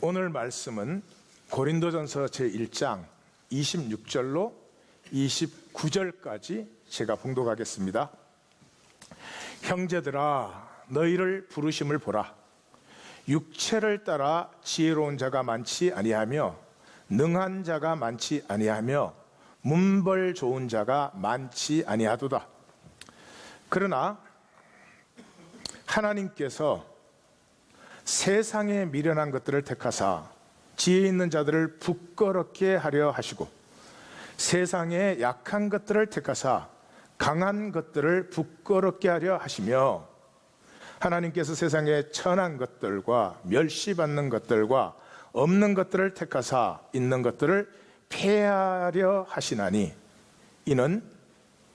오늘 말씀은 고린도전서 제1장 26절로 29절까지 제가 봉독하겠습니다. 형제들아, 너희를 부르심을 보라. 육체를 따라 지혜로운 자가 많지 아니하며 능한 자가 많지 아니하며 문벌 좋은 자가 많지 아니하도다. 그러나 하나님께서 세상에 미련한 것들을 택하사 지혜 있는 자들을 부끄럽게 하려 하시고 세상에 약한 것들을 택하사 강한 것들을 부끄럽게 하려 하시며 하나님께서 세상에 천한 것들과 멸시받는 것들과 없는 것들을 택하사 있는 것들을 폐하려 하시나니 이는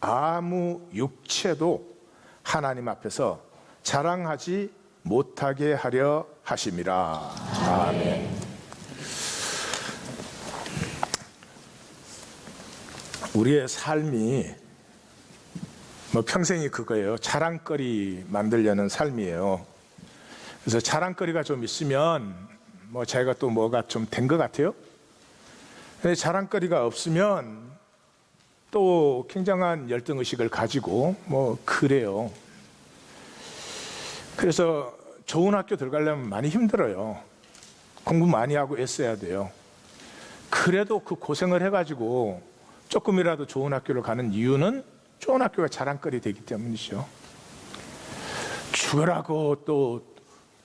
아무 육체도 하나님 앞에서 자랑하지 못하게 하려 하심이라. 아멘. 우리의 삶이 평생이 그거예요. 자랑거리 만들려는 삶이에요. 그래서 자랑거리가 좀 있으면 자기가 또 뭐가 좀 된 것 같아요. 근데 자랑거리가 없으면 또 굉장한 열등의식을 가지고 그래요. 그래서 좋은 학교 들어가려면 많이 힘들어요. 공부 많이 하고 애써야 돼요. 그래도 그 고생을 해가지고 조금이라도 좋은 학교를 가는 이유는 좋은 학교가 자랑거리 되기 때문이죠. 죽으라고 또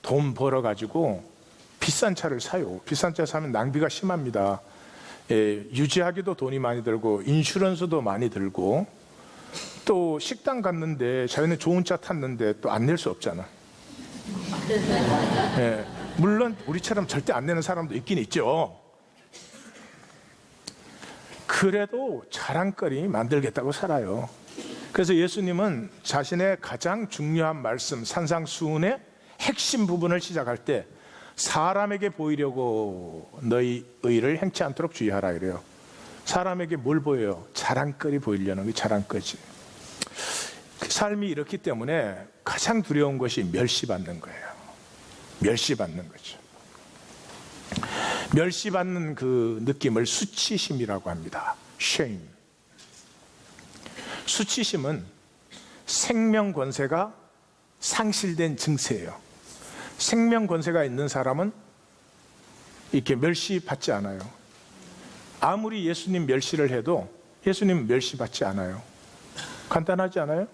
돈 벌어가지고 비싼 차를 사요. 비싼 차 사면 낭비가 심합니다. 유지하기도 돈이 많이 들고 인슈런스도 많이 들고 또 식당 갔는데 자기는 좋은 차 탔는데 또 안 낼 수 없잖아. 물론 우리처럼 절대 안 내는 사람도 있긴 있죠. 그래도 자랑거리 만들겠다고 살아요. 그래서 예수님은 자신의 가장 중요한 말씀 산상수훈의 핵심 부분을 시작할 때 사람에게 보이려고 너희 의를 행치 않도록 주의하라 이래요. 사람에게 뭘 보여요? 자랑거리 보이려는 게 자랑거지. 삶이 이렇기 때문에 가장 두려운 것이 멸시받는 거예요. 멸시받는 거죠. 멸시받는 그 느낌을 수치심이라고 합니다. shame. 수치심은 생명 권세가 상실된 증세예요. 생명 권세가 있는 사람은 이렇게 멸시받지 않아요. 아무리 예수님 멸시를 해도 예수님 멸시받지 않아요. 간단하지 않아요?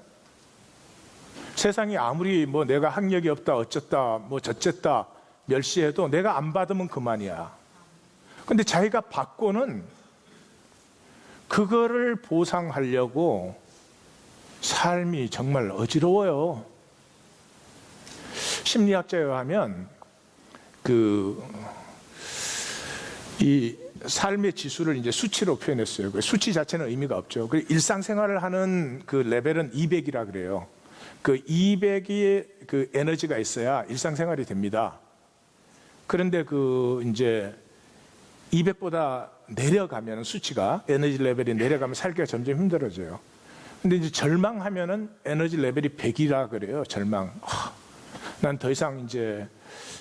세상이 아무리 내가 학력이 없다 어쩌다 저쨌다 멸시해도 내가 안 받으면 그만이야. 근데 자기가 받고는 그거를 보상하려고 삶이 정말 어지러워요. 심리학자에 의하면 이 삶의 지수를 이제 수치로 표현했어요. 수치 자체는 의미가 없죠. 일상생활을 하는 그 레벨은 200이라 그래요. 그 200이 그 에너지가 있어야 일상생활이 됩니다. 그런데 이제 200보다 내려가면 수치가 에너지 레벨이 내려가면 살기가 점점 힘들어져요. 근데 이제 절망하면은 에너지 레벨이 100이라 그래요. 절망. 난 더 이상 이제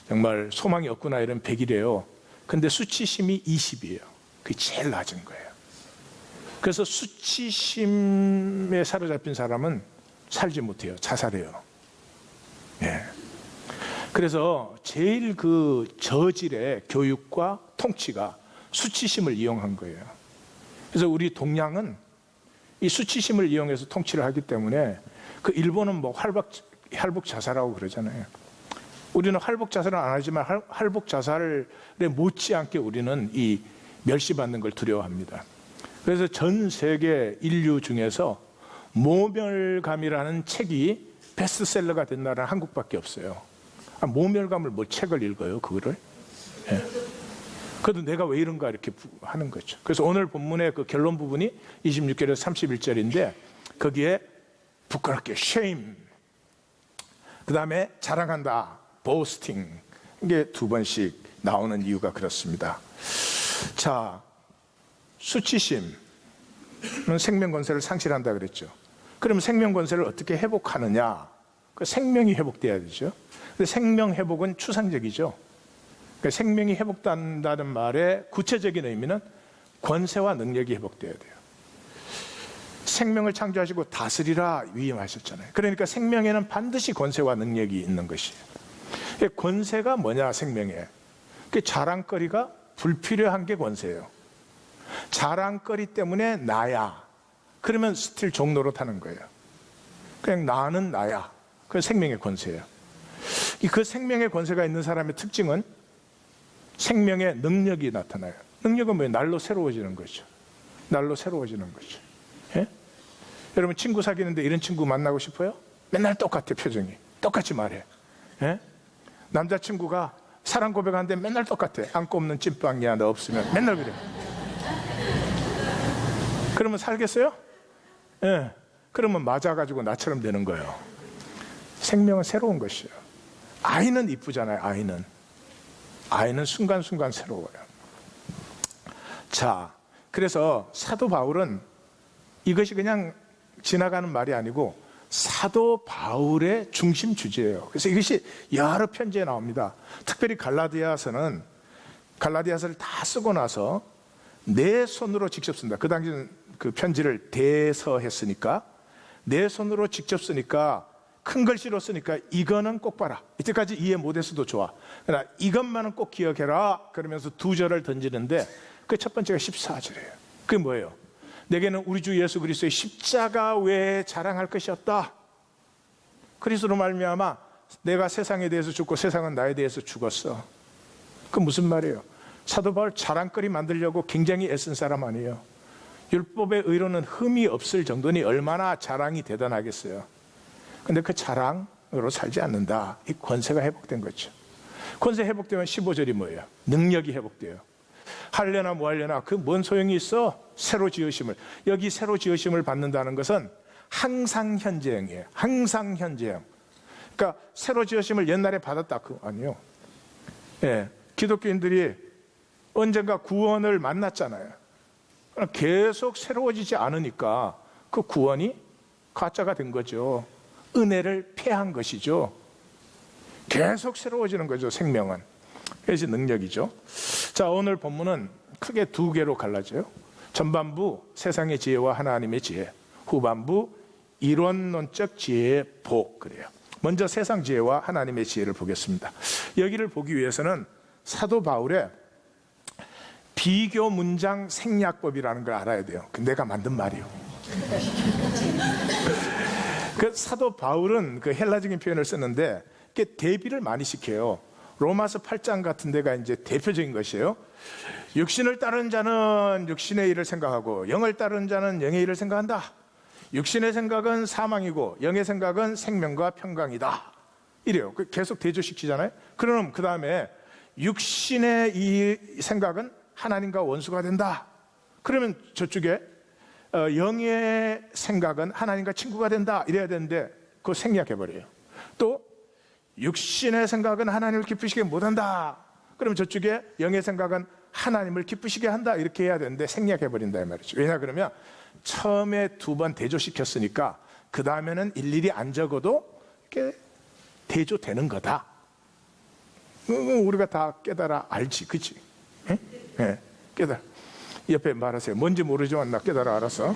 정말 소망이 없구나 이런 100이래요. 근데 수치심이 20이에요. 그게 제일 낮은 거예요. 그래서 수치심에 사로잡힌 사람은 살지 못해요. 자살해요. 그래서 제일 그 저질의 교육과 통치가 수치심을 이용한 거예요. 그래서 우리 동양은 이 수치심을 이용해서 통치를 하기 때문에 그 일본은 활복 자살하고 그러잖아요. 우리는 활복 자살은 안 하지만 활복 자살에 못지않게 우리는 이 멸시받는 걸 두려워합니다. 그래서 전 세계 인류 중에서 모멸감이라는 책이 베스트셀러가 된 나라는 한국밖에 없어요. 모멸감을 책을 읽어요, 그거를? 그래도 내가 왜 이런가 이렇게 하는 거죠. 그래서 오늘 본문의 그 결론 부분이 26절에서 31절인데 거기에 부끄럽게 shame, 그 다음에 자랑한다, boasting, 이게 두 번씩 나오는 이유가 그렇습니다. 자, 수치심은 생명 권세를 상실한다 그랬죠. 그럼 생명 권세를 어떻게 회복하느냐? 그 생명이 회복돼야 되죠. 근데 생명 회복은 추상적이죠. 생명이 회복된다는 말의 구체적인 의미는 권세와 능력이 회복돼야 돼요. 생명을 창조하시고 다스리라 위임하셨잖아요. 그러니까 생명에는 반드시 권세와 능력이 있는 것이에요. 권세가 뭐냐, 생명에. 자랑거리가 불필요한 게 권세예요. 자랑거리 때문에 나야. 그러면 스틸 종노릇 하는 거예요. 그냥 나는 나야. 그게 생명의 권세예요. 그 생명의 권세가 있는 사람의 특징은 생명의 능력이 나타나요. 능력은 뭐예요? 날로 새로워지는 거죠. 날로 새로워지는 거죠. 예? 여러분 친구 사귀는데 이런 친구 만나고 싶어요? 맨날 똑같아, 표정이. 똑같이 말해. 예? 남자친구가 사랑 고백하는데 맨날 똑같아. 안고 없는 찐빵이야, 너 없으면. 맨날 그래. 그러면 살겠어요? 예. 그러면 맞아가지고 나처럼 되는 거예요. 생명은 새로운 것이에요. 아이는 이쁘잖아요. 아이는 순간순간 새로워요. 자, 그래서 사도 바울은 이것이 그냥 지나가는 말이 아니고 사도 바울의 중심 주제예요. 그래서 이것이 여러 편지에 나옵니다. 특별히 갈라디아서를 다 쓰고 나서 내 손으로 직접 쓴다. 그 당시는 그 편지를 대서했으니까 내 손으로 직접 쓰니까 큰 글씨로 쓰니까 이거는 꼭 봐라. 이때까지 이해 못했어도 좋아. 그러나 이것만은 꼭 기억해라. 그러면서 두 절을 던지는데 그 첫 번째가 14절이에요. 그게 뭐예요? 내게는 우리 주 예수 그리스도의 십자가 외에 자랑할 것이 없다. 그리스도로 말미암아 내가 세상에 대해서 죽고 세상은 나에 대해서 죽었어. 그 무슨 말이에요? 사도 바울 자랑거리 만들려고 굉장히 애쓴 사람 아니에요. 율법의 의로는 흠이 없을 정도니 얼마나 자랑이 대단하겠어요. 근데 그 자랑으로 살지 않는다. 이 권세가 회복된 거죠. 권세 회복되면 15절이 뭐예요? 능력이 회복돼요. 하려나 뭐 하려나 그 뭔 소용이 있어? 새로 지으심을. 여기 새로 지으심을 받는다는 것은 항상 현재형이에요. 항상 현재형. 그러니까 새로 지으심을 옛날에 받았다. 아니요. 예, 기독교인들이 언젠가 구원을 만났잖아요. 계속 새로워지지 않으니까 그 구원이 가짜가 된 거죠. 은혜를 패한 것이죠. 계속 새로워지는 거죠, 생명은. 그래서 능력이죠. 자, 오늘 본문은 크게 두 개로 갈라져요. 전반부 세상의 지혜와 하나님의 지혜, 후반부 이론론적 지혜의 복. 그래요. 먼저 세상 지혜와 하나님의 지혜를 보겠습니다. 여기를 보기 위해서는 사도 바울의 비교 문장 생략법이라는 걸 알아야 돼요. 내가 만든 말이에요. 그 사도 바울은 그 헬라적인 표현을 쓰는데 대비를 많이 시켜요. 로마서 8장 같은 데가 이제 대표적인 것이에요. 육신을 따르는 자는 육신의 일을 생각하고 영을 따르는 자는 영의 일을 생각한다. 육신의 생각은 사망이고 영의 생각은 생명과 평강이다. 이래요. 계속 대조시키잖아요. 그럼 그 다음에 육신의 이 생각은 하나님과 원수가 된다. 그러면 저쪽에 영의 생각은 하나님과 친구가 된다. 이래야 되는데 그거 생략해버려요. 또 육신의 생각은 하나님을 기쁘시게 못한다. 그러면 저쪽에 영의 생각은 하나님을 기쁘시게 한다. 이렇게 해야 되는데 생략해버린다 이 말이죠. 왜냐 그러면 처음에 두 번 대조시켰으니까 그 다음에는 일일이 안 적어도 이렇게 대조되는 거다. 우리가 다 깨달아 알지, 그치? 예, 깨달아. 옆에 말하세요. 뭔지 모르지만 나 깨달아 알았어.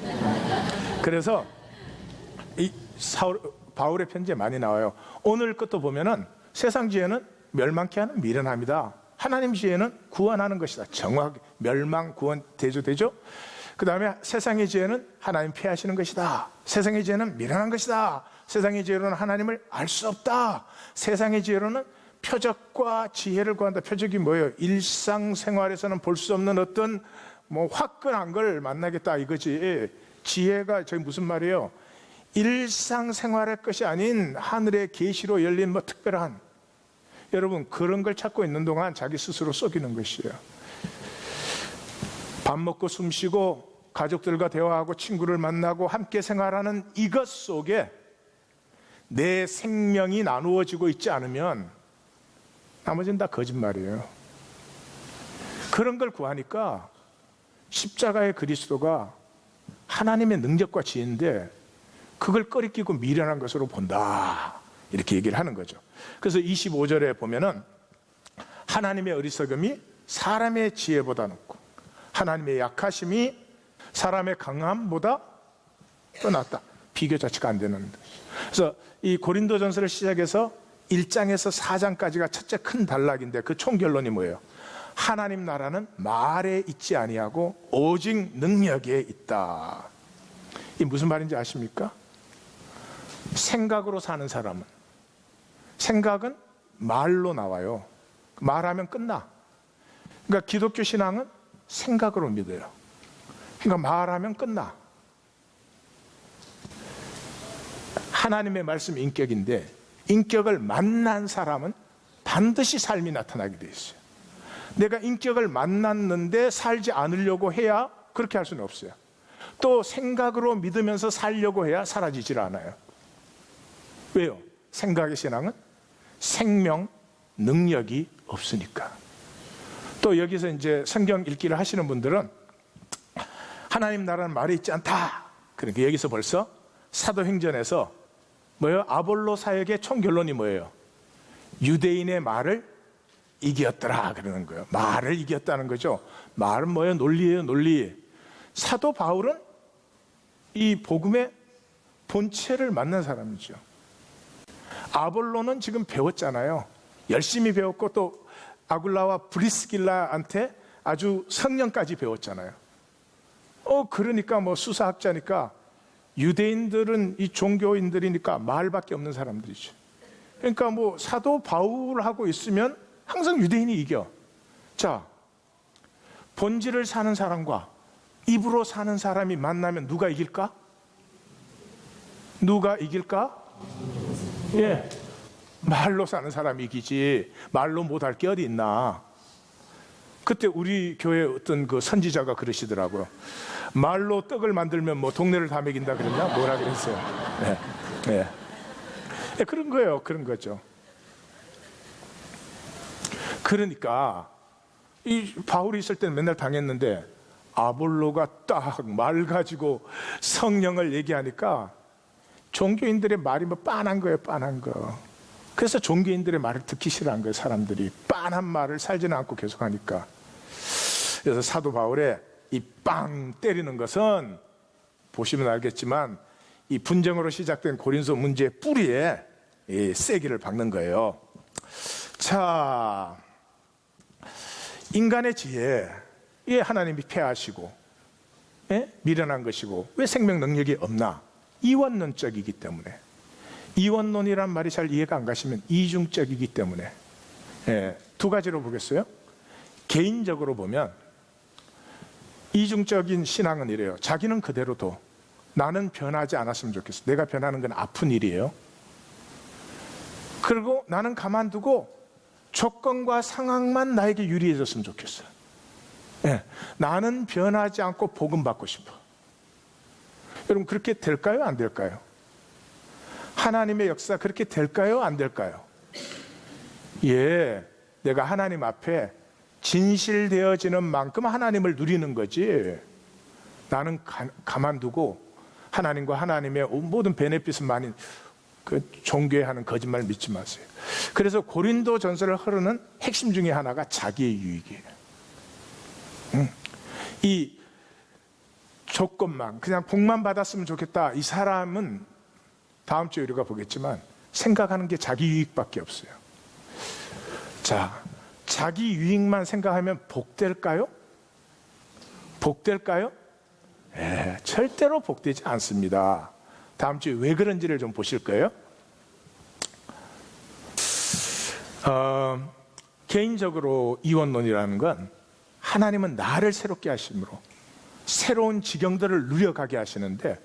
그래서 이 바울의 편지에 많이 나와요. 오늘 것도 보면은 세상 지혜는 멸망케 하는 미련함이다. 하나님 지혜는 구원하는 것이다. 정확히 멸망, 구원 대조되죠. 그 다음에 세상의 지혜는 하나님 피하시는 것이다. 세상의 지혜는 미련한 것이다. 세상의 지혜로는 하나님을 알 수 없다. 세상의 지혜로는 표적과 지혜를 구한다. 표적이 뭐예요? 일상생활에서는 볼 수 없는 어떤 뭐 화끈한 걸 만나겠다 이거지. 지혜가 저기 무슨 말이에요? 일상생활의 것이 아닌 하늘의 계시로 열린 뭐 특별한, 여러분 그런 걸 찾고 있는 동안 자기 스스로 속이는 것이에요. 밥 먹고 숨 쉬고 가족들과 대화하고 친구를 만나고 함께 생활하는 이것 속에 내 생명이 나누어지고 있지 않으면 나머지는 다 거짓말이에요. 그런 걸 구하니까 십자가의 그리스도가 하나님의 능력과 지혜인데 그걸 꺼리끼고 미련한 것으로 본다. 이렇게 얘기를 하는 거죠. 그래서 25절에 보면은 하나님의 어리석음이 사람의 지혜보다 높고 하나님의 약하심이 사람의 강함보다 더 낫다. 비교 자체가 안 되는. 그래서 이 고린도전서를 시작해서 1장에서 4장까지가 첫째 큰 단락인데 그 총결론이 뭐예요? 하나님 나라는 말에 있지 아니하고 오직 능력에 있다. 이 무슨 말인지 아십니까? 생각으로 사는 사람은, 생각은 말로 나와요. 말하면 끝나. 그러니까 기독교 신앙은 생각으로 믿어요. 그러니까 말하면 끝나. 하나님의 말씀 인격인데 인격을 만난 사람은 반드시 삶이 나타나게 돼 있어요. 내가 인격을 만났는데 살지 않으려고 해야 그렇게 할 수는 없어요. 또 생각으로 믿으면서 살려고 해야 사라지질 않아요. 왜요? 생각의 신앙은 생명, 능력이 없으니까. 또 여기서 이제 성경 읽기를 하시는 분들은 하나님 나라는 말에 있지 않다. 그러니까 여기서 벌써 사도행전에서 뭐예요? 아볼로 사역의 총결론이 뭐예요? 유대인의 말을 이겼더라 그러는 거예요. 말을 이겼다는 거죠. 말은 뭐예요? 논리예요, 논리. 사도 바울은 이 복음의 본체를 만난 사람이죠. 아볼로는 지금 배웠잖아요. 열심히 배웠고 또 아굴라와 브리스길라한테 아주 성령까지 배웠잖아요. 그러니까 뭐 수사학자니까 유대인들은 이 종교인들이니까 말밖에 없는 사람들이죠. 그러니까 뭐 사도 바울하고 있으면 항상 유대인이 이겨. 자, 본질을 사는 사람과 입으로 사는 사람이 만나면 누가 이길까? 누가 이길까? 예, 말로 사는 사람이 이기지. 말로 못할 게 어디 있나. 그때 우리 교회 어떤 그 선지자가 그러시더라고요. 말로 떡을 만들면 뭐 동네를 다 먹인다 그랬나? 뭐라 그랬어요. 네, 그런 거예요. 그런 거죠. 그러니까 이 바울이 있을 때는 맨날 당했는데 아볼로가 딱 말 가지고 성령을 얘기하니까 종교인들의 말이 뭐 빤한 거예요. 빤한 거. 그래서 종교인들의 말을 듣기 싫어한 거예요. 사람들이 빤한 말을 살지는 않고 계속하니까. 그래서 사도 바울의 이 빵 때리는 것은 보시면 알겠지만 이 분쟁으로 시작된 고린도 문제의 뿌리에 이 세기를 박는 거예요. 자, 인간의 지혜에 하나님이 폐하시고 미련한 것이고 왜 생명 능력이 없나? 이원론적이기 때문에. 이원론이란 말이 잘 이해가 안 가시면 이중적이기 때문에. 두 가지로 보겠어요. 개인적으로 보면 이중적인 신앙은 이래요. 자기는 그대로 둬. 나는 변하지 않았으면 좋겠어. 내가 변하는 건 아픈 일이에요. 그리고 나는 가만두고 조건과 상황만 나에게 유리해졌으면 좋겠어. 나는 변하지 않고 복음 받고 싶어. 여러분 그렇게 될까요? 안 될까요? 하나님의 역사 그렇게 될까요? 안 될까요? 예, 내가 하나님 앞에 진실되어지는 만큼 하나님을 누리는 거지. 나는 가만두고 하나님과 하나님의 모든 베네핏은 많이 그 종교에 하는 거짓말 믿지 마세요. 그래서 고린도 전서를 흐르는 핵심 중에 하나가 자기의 유익이에요. 이 조건만 그냥 복만 받았으면 좋겠다. 이 사람은 다음 주에 우리가 보겠지만 생각하는 게 자기 유익밖에 없어요. 자, 자기 유익만 생각하면 복될까요? 복될까요? 절대로 복되지 않습니다. 다음 주에 왜 그런지를 좀 보실 거예요. 개인적으로 이원론이라는 건 하나님은 나를 새롭게 하심으로 새로운 지경들을 누려가게 하시는데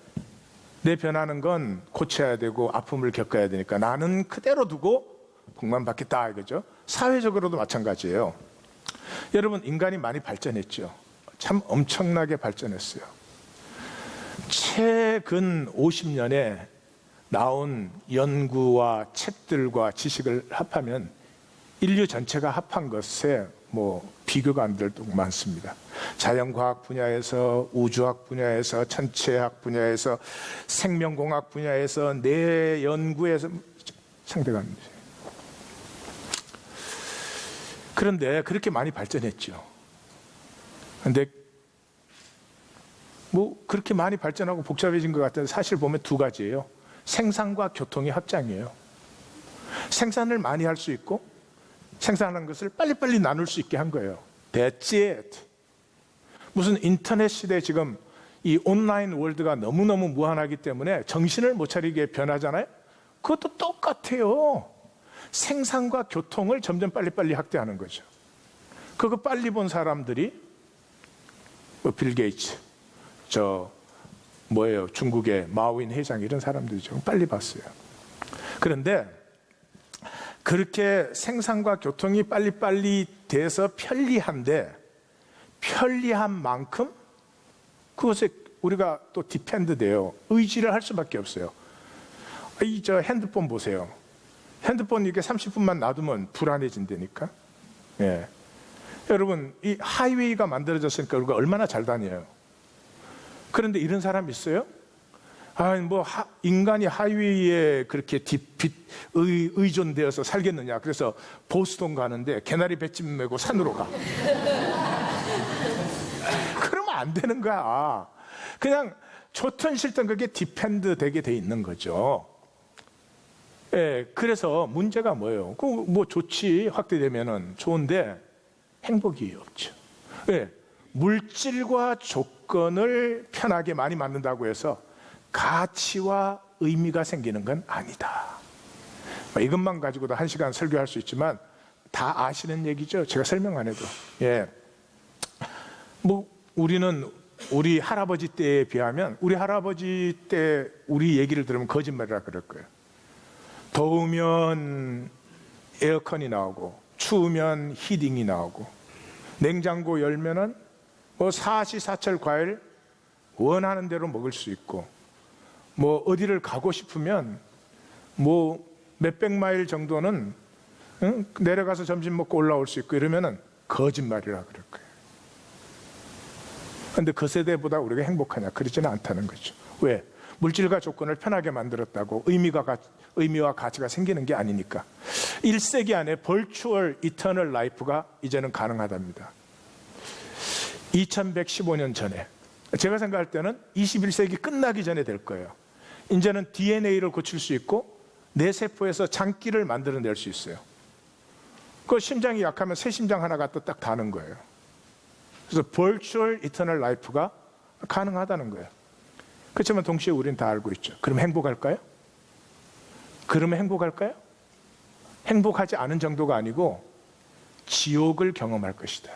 내 변하는 건 고쳐야 되고 아픔을 겪어야 되니까 나는 그대로 두고 복만 받겠다 이거죠. 사회적으로도 마찬가지예요. 여러분 인간이 많이 발전했죠. 참 엄청나게 발전했어요. 최근 50년에 나온 연구와 책들과 지식을 합하면 인류 전체가 합한 것에 뭐 비교가 안 될 정도 많습니다. 자연과학 분야에서, 우주학 분야에서, 천체학 분야에서, 생명공학 분야에서, 내 연구에서 상대가 안 돼요. 그런데 그렇게 많이 발전했죠. 근데 뭐 그렇게 많이 발전하고 복잡해진 것 같은데 사실 보면 두 가지예요. 생산과 교통의 확장이에요. 생산을 많이 할 수 있고 생산하는 것을 빨리빨리 나눌 수 있게 한 거예요. That's it. 무슨 인터넷 시대 지금 이 온라인 월드가 너무너무 무한하기 때문에 정신을 못 차리게 변하잖아요. 그것도 똑같아요. 생산과 교통을 점점 빨리빨리 확대하는 거죠. 그거 빨리 본 사람들이 빌 게이츠, 중국의 마오인 회장 이런 사람들이죠. 빨리 봤어요. 그런데 그렇게 생산과 교통이 빨리빨리 돼서 편리한데 편리한 만큼 그것에 우리가 또 디펜드 돼요. 의지를 할 수밖에 없어요. 핸드폰 보세요. 핸드폰 이게 30분만 놔두면 불안해진다니까. 예. 여러분, 이 하이웨이가 만들어졌으니까 우리가 얼마나 잘 다녀요. 그런데 이런 사람 있어요? 인간이 하이웨이에 그렇게 의존되어서 살겠느냐. 그래서 보스턴 가는데 개나리 뱃집 메고 산으로 가. 그러면 안 되는 거야. 그냥 좋든 싫든 그게 디펜드 되게 돼 있는 거죠. 예, 그래서 문제가 뭐예요? 뭐 좋지, 확대되면은 좋은데 행복이 없죠. 예, 물질과 조건을 편하게 많이 만든다고 해서 가치와 의미가 생기는 건 아니다. 이것만 가지고도 1시간 설교할 수 있지만 다 아시는 얘기죠. 제가 설명 안 해도. 예, 뭐 우리는 우리 할아버지 때에 비하면 우리 할아버지 때 우리 얘기를 들으면 거짓말이라 그럴 거예요. 더우면 에어컨이 나오고 추우면 히팅이 나오고 냉장고 열면은 뭐 사시사철 과일 원하는 대로 먹을 수 있고 뭐 어디를 가고 싶으면 뭐 몇백 마일 정도는 내려가서 점심 먹고 올라올 수 있고 이러면은 거짓말이라 그럴 거예요. 그런데 그 세대보다 우리가 행복하냐? 그렇지는 않다는 거죠. 왜? 물질과 조건을 편하게 만들었다고 의미와 가치가 생기는 게 아니니까. 1세기 안에 벌추얼 이터널 라이프가 이제는 가능하답니다. 2115년 전에, 제가 생각할 때는 21세기 끝나기 전에 될 거예요. 이제는 DNA를 고칠 수 있고 내 세포에서 장기를 만들어낼 수 있어요. 그 심장이 약하면 새 심장 하나 갖다 딱 다는 거예요. 그래서 벌추얼 이터널 라이프가 가능하다는 거예요. 그렇지만 동시에 우리는 다 알고 있죠. 그럼 행복할까요? 그러면 행복할까요? 행복하지 않은 정도가 아니고 지옥을 경험할 것이다.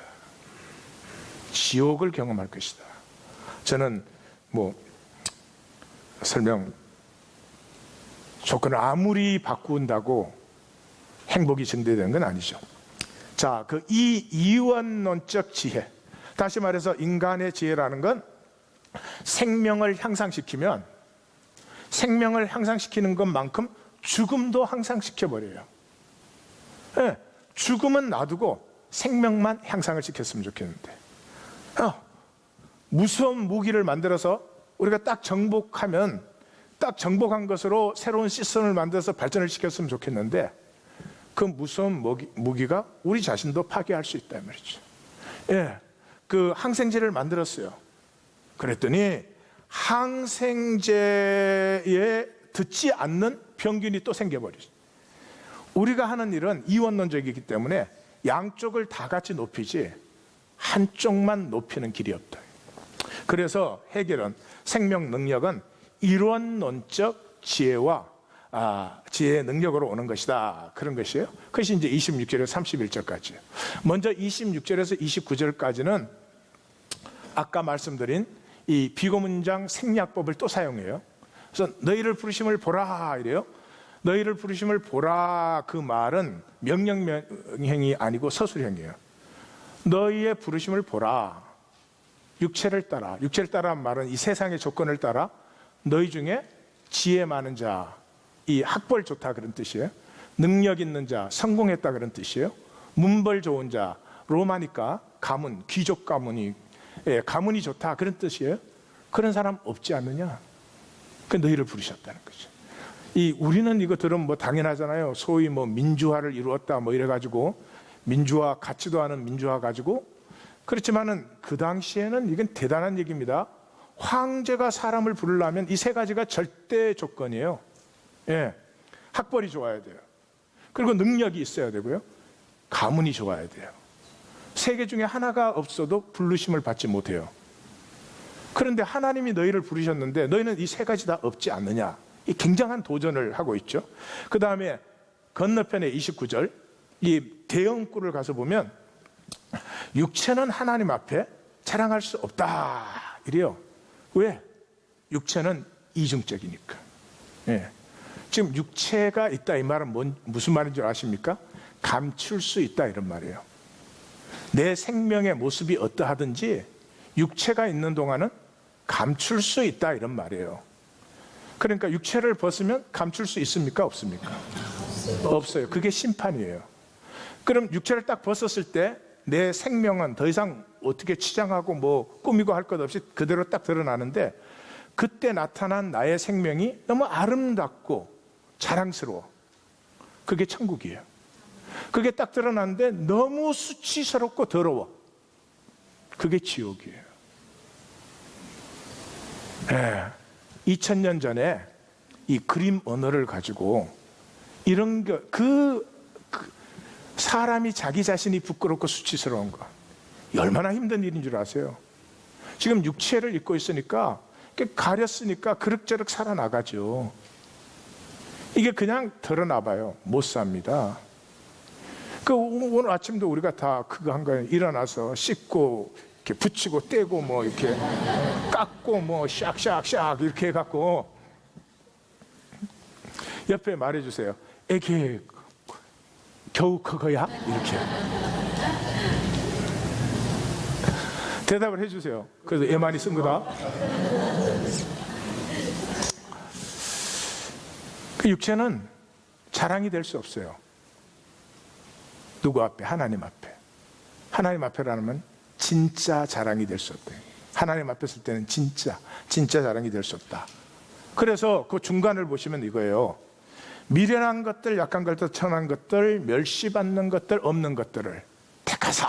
지옥을 경험할 것이다. 저는 뭐 설명 조건을 아무리 바꾼다고 행복이 증대되는 건 아니죠. 자, 이 이원론적 지혜, 다시 말해서 인간의 지혜라는 건 생명을 향상시키면 생명을 향상시키는 것만큼 죽음도 향상시켜버려요. 네, 죽음은 놔두고 생명만 향상을 시켰으면 좋겠는데 무서운 무기를 만들어서 우리가 딱 정복하면 딱 정복한 것으로 새로운 시스템을 만들어서 발전을 시켰으면 좋겠는데 그 무서운 무기가 우리 자신도 파괴할 수 있다 말이죠. 예, 그 항생제를 만들었어요. 그랬더니 항생제에 듣지 않는 병균이 또 생겨버리죠. 우리가 하는 일은 이원론적이기 때문에 양쪽을 다 같이 높이지 한쪽만 높이는 길이 없다. 그래서 해결은 생명 능력은 이론론적 지혜와 지혜의 능력으로 오는 것이다. 그런 것이에요. 그것이 이제 26절에서 31절까지예요. 먼저 26절에서 29절까지는 아까 말씀드린 이 비고문장 생략법을 또 사용해요. 그래서 너희를 부르심을 보라 이래요. 너희를 부르심을 보라, 그 말은 명령형이 아니고 서술형이에요. 너희의 부르심을 보라. 육체를 따라. 육체를 따라는 말은 이 세상의 조건을 따라 너희 중에 지혜 많은 자, 이 학벌 좋다 그런 뜻이에요. 능력 있는 자, 성공했다 그런 뜻이에요. 문벌 좋은 자, 로마니까 가문, 귀족 가문이 가문이 좋다 그런 뜻이에요. 그런 사람 없지 않느냐? 그 너희를 부르셨다는 거죠. 우리는 이거 들으면 뭐 당연하잖아요. 소위 뭐 민주화를 이루었다 뭐 이래가지고 민주화, 같지도 않은 민주화 가지고, 그렇지만은 그 당시에는 이건 대단한 얘기입니다. 황제가 사람을 부르려면 이 세 가지가 절대 조건이에요. 예, 학벌이 좋아야 돼요. 그리고 능력이 있어야 되고요. 가문이 좋아야 돼요. 세 개 중에 하나가 없어도 부르심을 받지 못해요. 그런데 하나님이 너희를 부르셨는데 너희는 이 세 가지 다 없지 않느냐. 이 굉장한 도전을 하고 있죠. 그 다음에 건너편에 29절, 이 대형굴을 가서 보면 육체는 하나님 앞에 자랑할 수 없다 이래요. 왜? 육체는 이중적이니까. 예. 지금 육체가 있다 이 말은 무슨 말인 줄 아십니까? 감출 수 있다 이런 말이에요. 내 생명의 모습이 어떠하든지 육체가 있는 동안은 감출 수 있다 이런 말이에요. 그러니까 육체를 벗으면 감출 수 있습니까? 없습니까? 없어요. 그게 심판이에요. 그럼 육체를 딱 벗었을 때 내 생명은 더 이상 어떻게 치장하고 뭐 꾸미고 할 것 없이 그대로 딱 드러나는데, 그때 나타난 나의 생명이 너무 아름답고 자랑스러워. 그게 천국이에요. 그게 딱 드러났는데 너무 수치스럽고 더러워. 그게 지옥이에요. 네. 2000년 전에 이 그림 언어를 가지고 이런 거, 사람이 자기 자신이 부끄럽고 수치스러운 거, 얼마나 힘든 일인 줄 아세요? 지금 육체를 입고 있으니까, 가렸으니까 그럭저럭 살아나가죠. 이게 그냥 드러나봐요. 못 삽니다. 오늘 아침도 우리가 다 그거 한 거예요. 일어나서 씻고, 이렇게 붙이고, 떼고, 뭐, 이렇게 깎고, 뭐, 샥샥샥, 이렇게 해갖고, 옆에 말해주세요. 애기, 겨우 그거야? 이렇게. 대답을 해주세요. 그래서 애 많이 쓴 거다. 그 육체는 자랑이 될 수 없어요. 누구 앞에? 하나님 앞에. 하나님 앞에라면 진짜 자랑이 될 수 없대요. 하나님 앞에 쓸 때는 진짜 자랑이 될 수 없다. 그래서 그 중간을 보시면 이거예요. 미련한 것들, 약한 것들, 천한 것들, 멸시받는 것들, 없는 것들을 택하사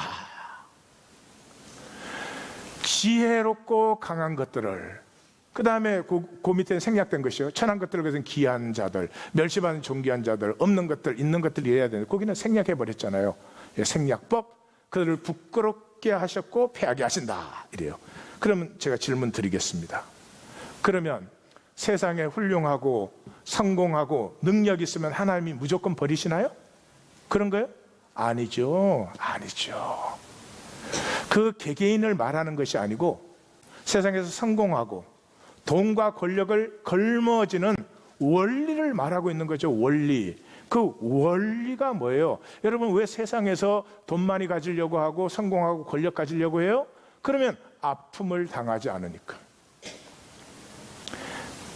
지혜롭고 강한 것들을, 그 다음에 그 밑에 생략된 것이요. 천한 것들을, 그것은 귀한 자들, 멸시받는 존귀한 자들, 없는 것들, 있는 것들 이래야 되는데 거기는 생략해 버렸잖아요. 생략법, 그들을 부끄럽게 하셨고 패하게 하신다 이래요. 그러면 제가 질문 드리겠습니다. 그러면 세상에 훌륭하고 성공하고 능력 있으면 하나님이 무조건 버리시나요? 그런 거예요? 아니죠. 아니죠. 그 개개인을 말하는 것이 아니고 세상에서 성공하고 돈과 권력을 걸머지는 원리를 말하고 있는 거죠. 원리. 그 원리가 뭐예요? 여러분, 왜 세상에서 돈 많이 가지려고 하고 성공하고 권력 가지려고 해요? 그러면 아픔을 당하지 않으니까.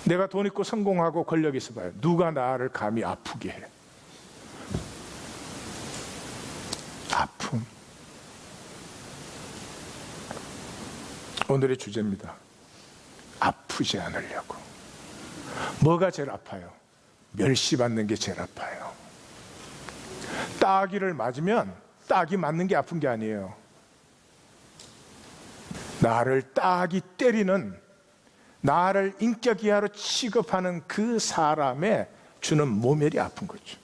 내가 돈 있고 성공하고 권력 있어봐요. 누가 나를 감히 아프게 해? 아픔. 오늘의 주제입니다. 아프지 않으려고. 뭐가 제일 아파요? 멸시받는 게 제일 아파요. 따귀를 맞으면 따귀 맞는 게 아픈 게 아니에요. 나를 따귀 때리는, 나를 인격 이하로 취급하는 그 사람의 주는 모멸이 아픈 거죠.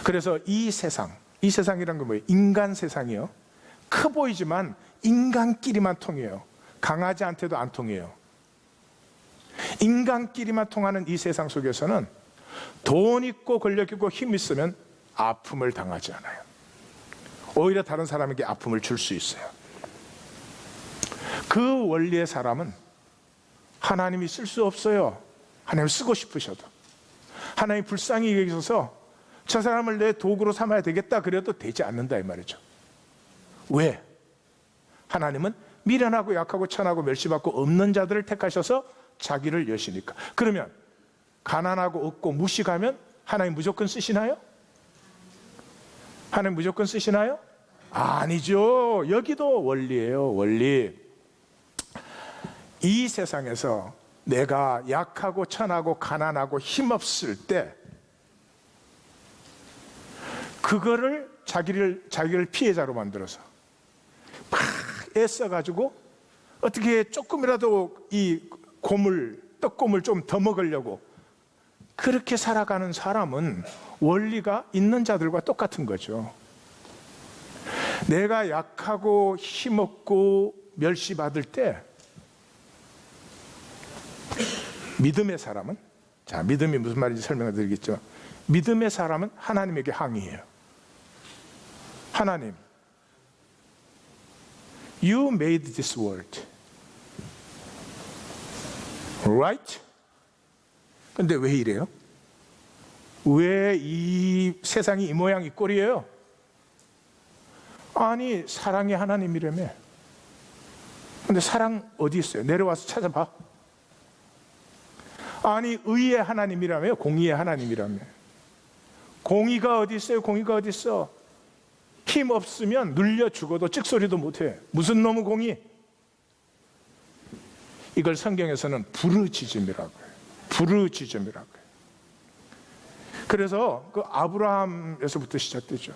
그래서 이 세상이란 건 뭐예요? 인간 세상이요. 커 보이지만 인간끼리만 통해요. 강아지한테도 안 통해요. 인간끼리만 통하는 이 세상 속에서는 돈 있고 권력 있고 힘 있으면 아픔을 당하지 않아요. 오히려 다른 사람에게 아픔을 줄 수 있어요. 그 원리의 사람은 하나님이 쓸 수 없어요. 하나님 쓰고 싶으셔도. 하나님 불쌍히 여기셔서 저 사람을 내 도구로 삼아야 되겠다 그래도 되지 않는다 이 말이죠. 왜? 하나님은 미련하고 약하고 천하고 멸시받고 없는 자들을 택하셔서 자기를 여시니까. 그러면 가난하고 없고 무식하면 하나님 무조건 쓰시나요? 하나님 무조건 쓰시나요? 아니죠. 여기도 원리예요. 원리. 이 세상에서 내가 약하고 천하고 가난하고 힘없을 때 그거를 자기를 피해자로 만들어서 막 애써가지고 어떻게 조금이라도 이 떡고물 좀 더 먹으려고 그렇게 살아가는 사람은 원리가 있는 자들과 똑같은 거죠. 내가 약하고 힘없고 멸시받을 때 믿음의 사람은, 자, 믿음이 무슨 말인지 설명을 드리겠죠. 믿음의 사람은 하나님에게 항의해요. 하나님, You made this world, right? 근데 왜 이래요? 왜 이 세상이 이 모양 이 꼴이에요? 아니, 사랑의 하나님이라며. 근데 사랑 어디 있어요? 내려와서 찾아봐. 아니, 의의 하나님이라며, 공의의 하나님이라며. 공의가 어디 있어요? 공의가 어디 있어? 힘 없으면 눌려 죽어도 찍소리도 못해. 무슨 놈의 공의? 이걸 성경에서는 부르짖음이라고 해요. 부르짖음이라고 해요. 그래서 그 아브라함에서부터 시작되죠.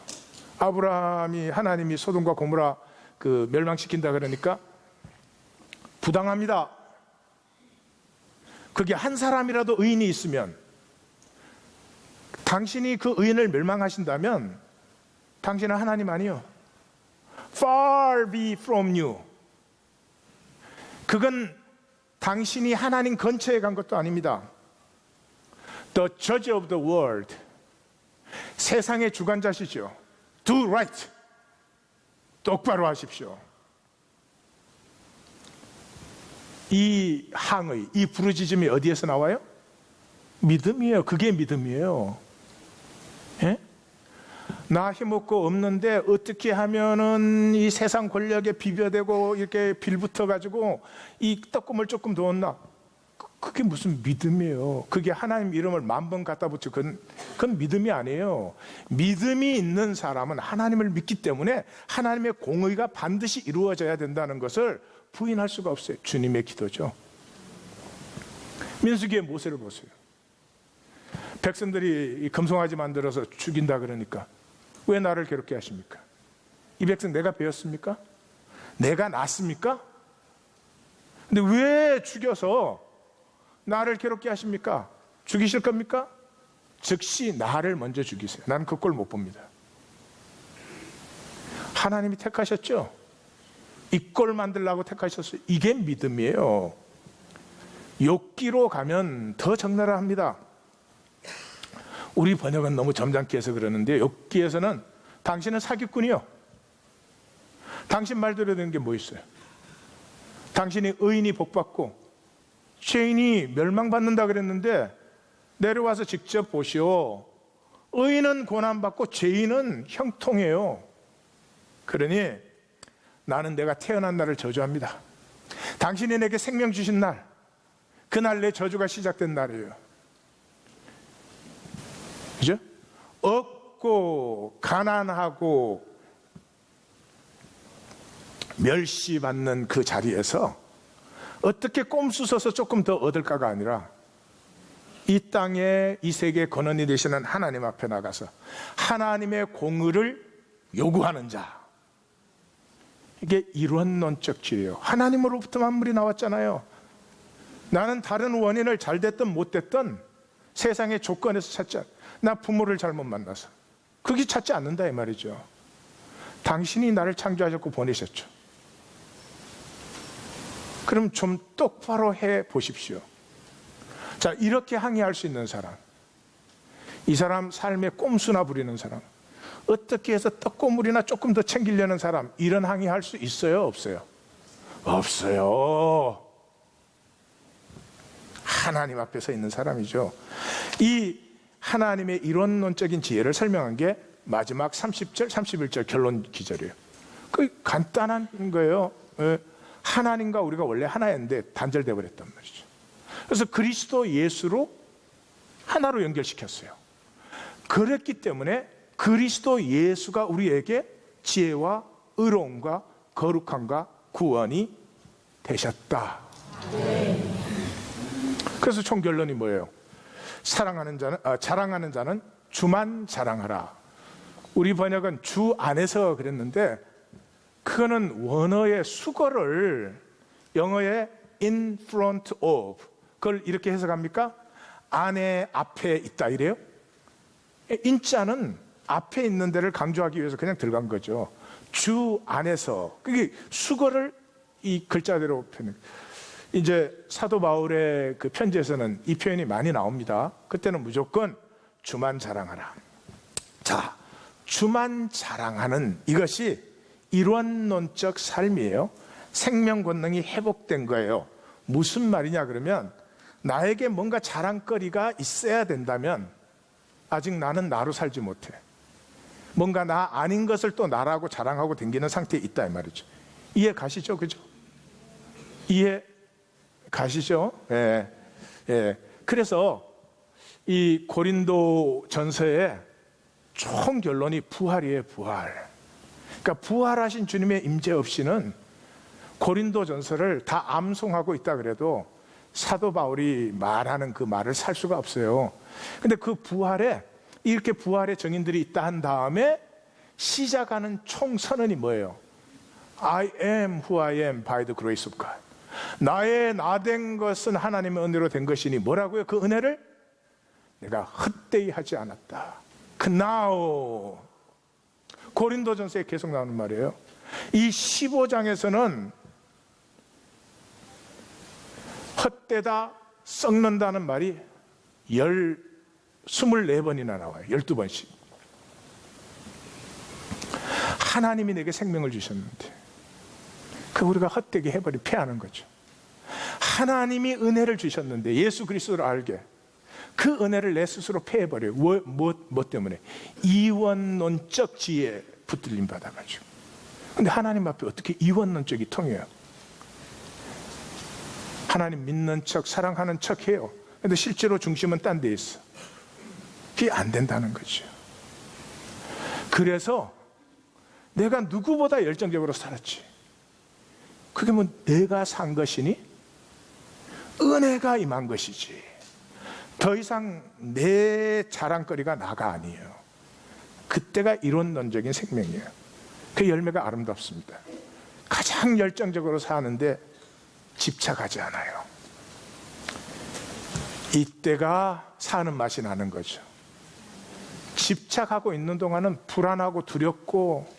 아브라함이 하나님이 소돔과 고모라 그 멸망시킨다 그러니까 부당합니다. 그게 한 사람이라도 의인이 있으면, 당신이 그 의인을 멸망하신다면 당신은 하나님 아니요. Far be from you. 그건 당신이 하나님 근처에 간 것도 아닙니다. The judge of the world. 세상의 주관자시죠. Do right. 똑바로 하십시오. 이 항의, 이 부르짖음이 어디에서 나와요? 믿음이에요. 그게 믿음이에요. 예? 나 힘없고 없는데 어떻게 하면은 이 세상 권력에 비벼대고 이렇게 빌붙어 가지고 이 떡국을 조금 더 얻나? 그게 무슨 믿음이에요? 그게 하나님 이름을 10,000번 갖다 붙여. 그건 믿음이 아니에요. 믿음이 있는 사람은 하나님을 믿기 때문에 하나님의 공의가 반드시 이루어져야 된다는 것을 부인할 수가 없어요. 주님의 기도죠. 민수기의 모세를 보세요. 백성들이 금송아지 만들어서 죽인다 그러니까 왜 나를 괴롭게 하십니까? 이 백성 내가 배웠습니까? 내가 낳습니까? 근데 왜 죽여서 나를 괴롭게 하십니까? 죽이실 겁니까? 즉시 나를 먼저 죽이세요. 나는 그 꼴 못 봅니다. 하나님이 택하셨죠? 이 꼴 만들라고 택하셨어요. 이게 믿음이에요. 욥기로 가면 더 적나라합니다. 우리 번역은 너무 점잖게 해서 그러는데 욥기에서는 당신은 사기꾼이요. 당신 말대로 되는 게 뭐 있어요? 당신이 의인이 복받고 죄인이 멸망받는다 그랬는데 내려와서 직접 보시오. 의인은 고난받고 죄인은 형통해요. 그러니 나는 내가 태어난 날을 저주합니다. 당신이 내게 생명 주신 날, 그날 내 저주가 시작된 날이에요. 그죠? 없고 가난하고 멸시받는 그 자리에서 어떻게 꼼수서서 조금 더 얻을까가 아니라 이 땅에 이 세계의 근원이 되시는 하나님 앞에 나가서 하나님의 공의를 요구하는 자. 이게 이론론적 지혜예요. 하나님으로부터 만물이 나왔잖아요. 나는 다른 원인을 잘 됐든 못 됐든 세상의 조건에서 찾지 않아. 나 부모를 잘못 만나서 그게 찾지 않는다 이 말이죠. 당신이 나를 창조하셨고 보내셨죠. 그럼 좀 똑바로 해 보십시오. 자, 이렇게 항의할 수 있는 사람, 이 사람 삶에 꼼수나 부리는 사람, 어떻게 해서 떡고물이나 조금 더 챙기려는 사람, 이런 항의할 수 있어요? 없어요? 없어요. 하나님 앞에 서 있는 사람이죠. 이 하나님의 이론론적인 지혜를 설명한 게 마지막 30절, 31절 결론 기절이에요. 그 간단한 거예요. 하나님과 우리가 원래 하나였는데 단절되어 버렸단 말이죠. 그래서 그리스도 예수로 하나로 연결시켰어요. 그랬기 때문에 그리스도 예수가 우리에게 지혜와 의로움과 거룩함과 구원이 되셨다. 그래서 총 결론이 뭐예요? 자랑하는 자는 주만 자랑하라. 우리 번역은 주 안에서 그랬는데 그거는 원어의 수거를 영어의 in front of 그걸 이렇게 해석합니까? 안에 앞에 있다 이래요? 인자는 앞에 있는 데를 강조하기 위해서 그냥 들어간 거죠. 주 안에서. 그게 수거를 이 글자대로 표현. 이제 사도 바울의 그 편지에서는 이 표현이 많이 나옵니다. 그때는 무조건 주만 자랑하라. 자, 주만 자랑하는 이것이 일원론적 삶이에요. 생명 권능이 회복된 거예요. 무슨 말이냐 그러면 나에게 뭔가 자랑거리가 있어야 된다면 아직 나는 나로 살지 못해. 뭔가 나 아닌 것을 또 나라고 자랑하고 댕기는 상태에 있다 이 말이죠. 이해 가시죠? 그죠? 이해 가시죠? 예. 예. 그래서 이 고린도 전서의 총 결론이 부활이에요, 부활. 그러니까 부활하신 주님의 임재 없이는 고린도 전서를 다 암송하고 있다 그래도 사도 바울이 말하는 그 말을 살 수가 없어요. 근데 그 부활에 이렇게 부활의 증인들이 있다 한 다음에 시작하는 총 선언이 뭐예요? I am who I am by the grace of God. 나의 나 된 것은 하나님의 은혜로 된 것이니 뭐라고요? 그 은혜를 내가 헛되이 하지 않았다. 그 now 고린도전서에 계속 나오는 말이에요. 이 15장에서는 헛되다, 썩는다는 말이 24번이나 나와요. 12번씩. 하나님이 내게 생명을 주셨는데 그 우리가 헛되게 해버리 패하는 거죠. 하나님이 은혜를 주셨는데 예수 그리스도를 알게 그 은혜를 내 스스로 패해버려요. 뭐 때문에? 이원론적 지혜에 붙들림 받아가지고. 근데 하나님 앞에 어떻게 이원론적이 통해요? 하나님 믿는 척 사랑하는 척 해요. 근데 실제로 중심은 딴 데 있어. 그게 안 된다는 거죠. 그래서 내가 누구보다 열정적으로 살았지. 그게 뭐 내가 산 것이니? 은혜가 임한 것이지. 더 이상 내 자랑거리가 나가 아니에요. 그때가 이론론적인 생명이에요. 그 열매가 아름답습니다. 가장 열정적으로 사는데 집착하지 않아요. 이때가 사는 맛이 나는 거죠. 집착하고 있는 동안은 불안하고 두렵고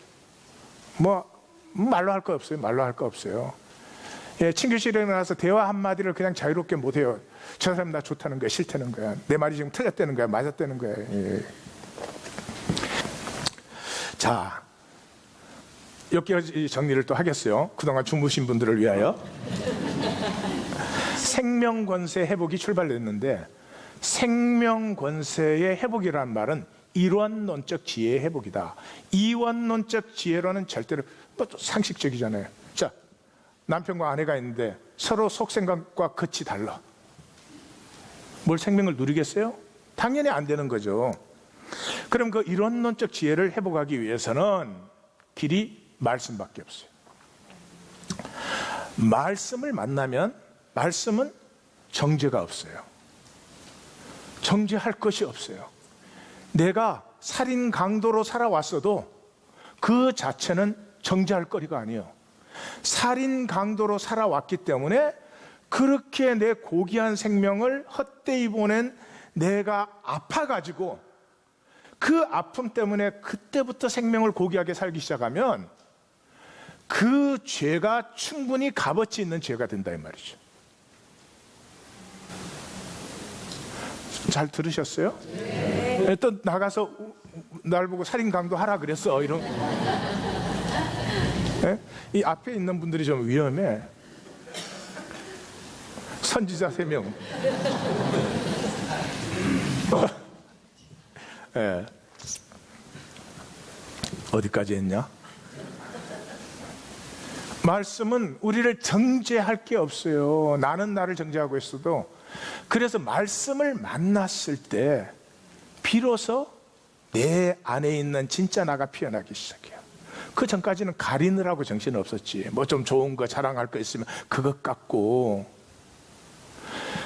말로 할 거 없어요. 말로 할 거 없어요. 예, 친교실에 나가서 대화 한마디를 그냥 자유롭게 못해요. 저 사람 나 좋다는 거야, 싫다는 거야, 내 말이 지금 틀렸다는 거야, 맞았다는 거야. 예. 자, 여기까지 정리를 또 하겠어요. 그동안 주무신 분들을 위하여. 생명권세 회복이 출발됐는데 생명권세의 회복이라는 말은 일원론적 지혜의 회복이다. 이원론적 지혜로는 절대로 상식적이잖아요. 자, 남편과 아내가 있는데 서로 속생각과 끝이 달라. 뭘 생명을 누리겠어요? 당연히 안 되는 거죠. 그럼 그 이론론적 지혜를 회복하기 위해서는 길이 말씀밖에 없어요. 말씀을 만나면 말씀은 정죄가 없어요. 정죄할 것이 없어요. 내가 살인 강도로 살아왔어도 그 자체는 정죄할 거리가 아니에요. 살인 강도로 살아왔기 때문에 그렇게 내 고귀한 생명을 헛되이 보낸 내가 아파가지고 그 아픔 때문에 그때부터 생명을 고귀하게 살기 시작하면 그 죄가 충분히 값어치 있는 죄가 된다 이 말이죠. 잘 들으셨어요? 네. 또 나가서 날 보고 살인 강도 하라 그랬어 이런. 네? 이 앞에 있는 분들이 좀 위험해. 선지자 3명. 네. 어디까지 했냐? 말씀은 우리를 정죄할 게 없어요. 나는 나를 정죄하고 있어도. 그래서 말씀을 만났을 때 비로소 내 안에 있는 진짜 나가 피어나기 시작해요. 그 전까지는 가리느라고 정신 없었지. 뭐 좀 좋은 거 자랑할 거 있으면 그것 갖고.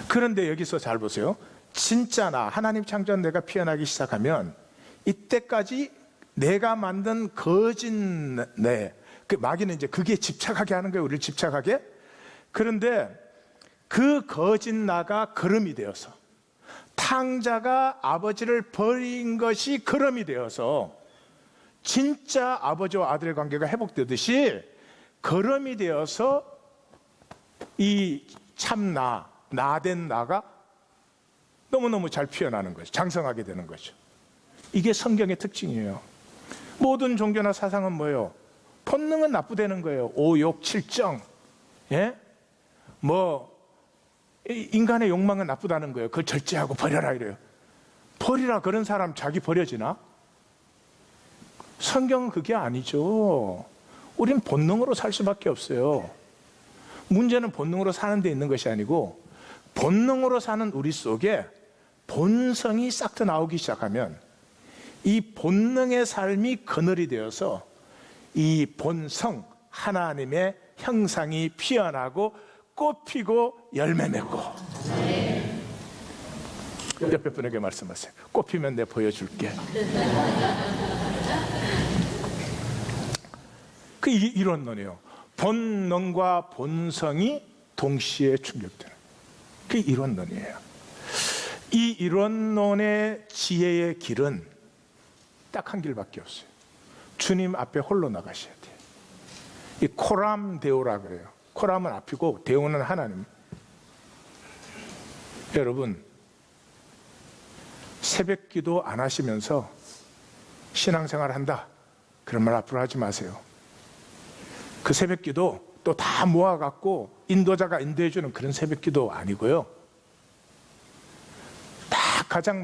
그런데 여기서 잘 보세요. 진짜 나 하나님 창조한 내가 피어나기 시작하면 이때까지 내가 만든 거짓 그 마귀는 이제 그게 집착하게 하는 거예요. 우리를 집착하게. 그런데 그 거짓 나가 거름이 되어서, 탕자가 아버지를 버린 것이 거름이 되어서 진짜 아버지와 아들의 관계가 회복되듯이 거름이 되어서 이 참나, 나된 나가 너무너무 잘 피어나는 거죠. 장성하게 되는 거죠. 이게 성경의 특징이에요. 모든 종교나 사상은 뭐예요? 본능은 나쁘다는 거예요. 오욕, 칠정, 예? 인간의 욕망은 나쁘다는 거예요. 그걸 절제하고 버려라 이래요. 버리라 그런 사람 자기 버려지나? 성경은 그게 아니죠. 우린 본능으로 살 수밖에 없어요. 문제는 본능으로 사는 데 있는 것이 아니고, 본능으로 사는 우리 속에 본성이 싹 다 나오기 시작하면 이 본능의 삶이 그늘이 되어서 이 본성, 하나님의 형상이 피어나고 꽃피고 열매 맺고. 옆에 분에게 말씀하세요. 꽃피면 내가 보여줄게. 그 이론론이에요. 본능과 본성이 동시에 충격되는, 그 이론론이에요. 이 이론론의 지혜의 길은 딱 한 길밖에 없어요. 주님 앞에 홀로 나가셔야 돼요. 이 코람 데오라 그래요. 코람은 앞이고 데오는 하나님. 여러분, 새벽 기도 안 하시면서 신앙생활 한다, 그런 말 앞으로 하지 마세요. 그 새벽 기도 또 다 모아갖고 인도자가 인도해주는 그런 새벽 기도 아니고요. 딱 가장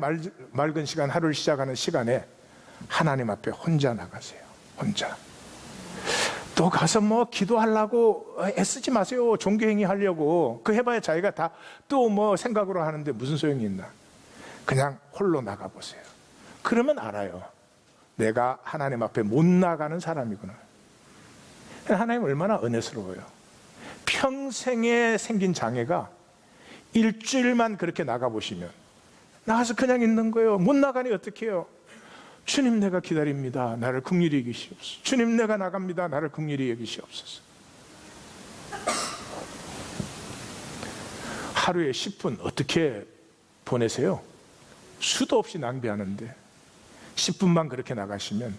맑은 시간, 하루를 시작하는 시간에 하나님 앞에 혼자 나가세요. 혼자. 또 가서 기도하려고 애쓰지 마세요. 종교행위 하려고. 그 해봐야 자기가 다 또 생각으로 하는데 무슨 소용이 있나. 그냥 홀로 나가보세요. 그러면 알아요. 내가 하나님 앞에 못 나가는 사람이구나. 하나님 얼마나 은혜스러워요. 평생에 생긴 장애가 일주일만 그렇게 나가보시면, 나가서 그냥 있는 거예요. 못 나가니 어떻게 해요? 주님, 내가 기다립니다. 나를 긍휼히 여기시옵소서. 주님, 내가 나갑니다. 나를 긍휼히 여기시옵소서. 하루에 10분 어떻게 보내세요? 수도 없이 낭비하는데 10분만 그렇게 나가시면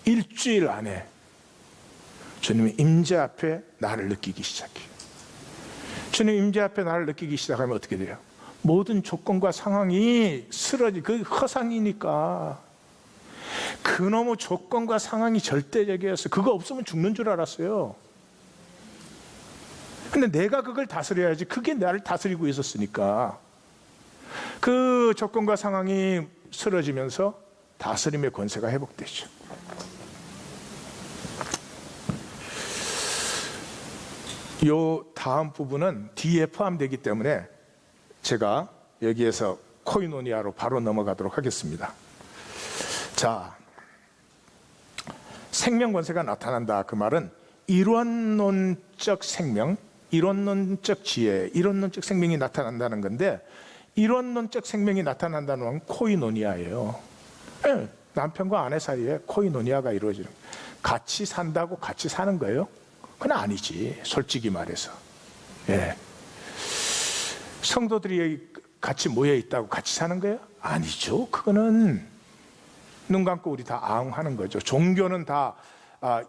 일주일 안에 주님의 임재 앞에 나를 느끼기 시작해요. 주님 임재 앞에 나를 느끼기 시작하면 어떻게 돼요? 모든 조건과 상황이 그 허상이니까. 그놈의 조건과 상황이 절대적이었어요. 그거 없으면 죽는 줄 알았어요. 근데 내가 그걸 다스려야지. 그게 나를 다스리고 있었으니까. 그 조건과 상황이 쓰러지면서 다스림의 권세가 회복되죠. 요 다음 부분은 뒤에 포함되기 때문에 제가 여기에서 코이노니아로 바로 넘어가도록 하겠습니다. 자, 생명 권세가 나타난다. 그 말은 이론론적 생명, 이론론적 지혜, 이론론적 생명이 나타난다는 건데, 이론론적 생명이 나타난다는 건 코이노니아예요. 네, 남편과 아내 사이에 코이노니아가 이루어지는, 같이 산다고 같이 사는 거예요? 그건 아니지, 솔직히 말해서. 예. 성도들이 같이 모여 있다고 같이 사는 거예요? 아니죠. 그거는 눈 감고 우리 다 아웅하는 거죠. 종교는 다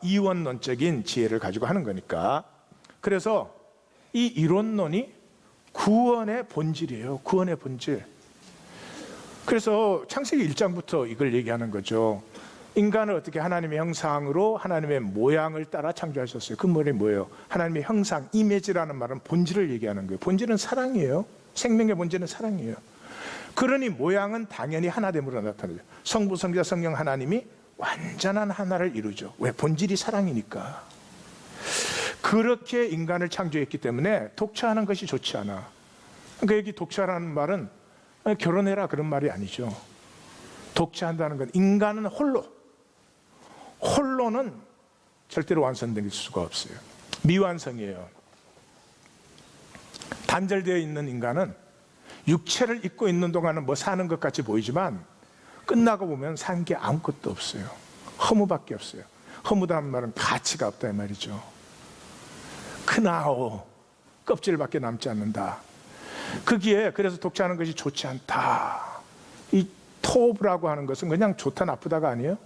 이원론적인 지혜를 가지고 하는 거니까. 그래서 이 이론론이 구원의 본질이에요. 구원의 본질. 그래서 창세기 1장부터 이걸 얘기하는 거죠. 인간을 어떻게 하나님의 형상으로 하나님의 모양을 따라 창조하셨어요. 그 말이 뭐예요? 하나님의 형상, 이미지라는 말은 본질을 얘기하는 거예요. 본질은 사랑이에요. 생명의 본질은 사랑이에요. 그러니 모양은 당연히 하나됨으로 나타나죠. 성부, 성자, 성령 하나님이 완전한 하나를 이루죠. 왜? 본질이 사랑이니까. 그렇게 인간을 창조했기 때문에 독차하는 것이 좋지 않아. 그러니까 여기 독차라는 말은 결혼해라 그런 말이 아니죠. 독차한다는 건 인간은 홀로는 절대로 완성될 수가 없어요. 미완성이에요. 단절되어 있는 인간은 육체를 입고 있는 동안은 사는 것 같이 보이지만 끝나고 보면 산 게 아무것도 없어요. 허무밖에 없어요. 허무다는 말은 가치가 없다 이 말이죠. 크나오, 껍질밖에 남지 않는다. 거기에 그래서 독차하는 것이 좋지 않다. 이 토브라고 하는 것은 그냥 좋다 나쁘다가 아니에요.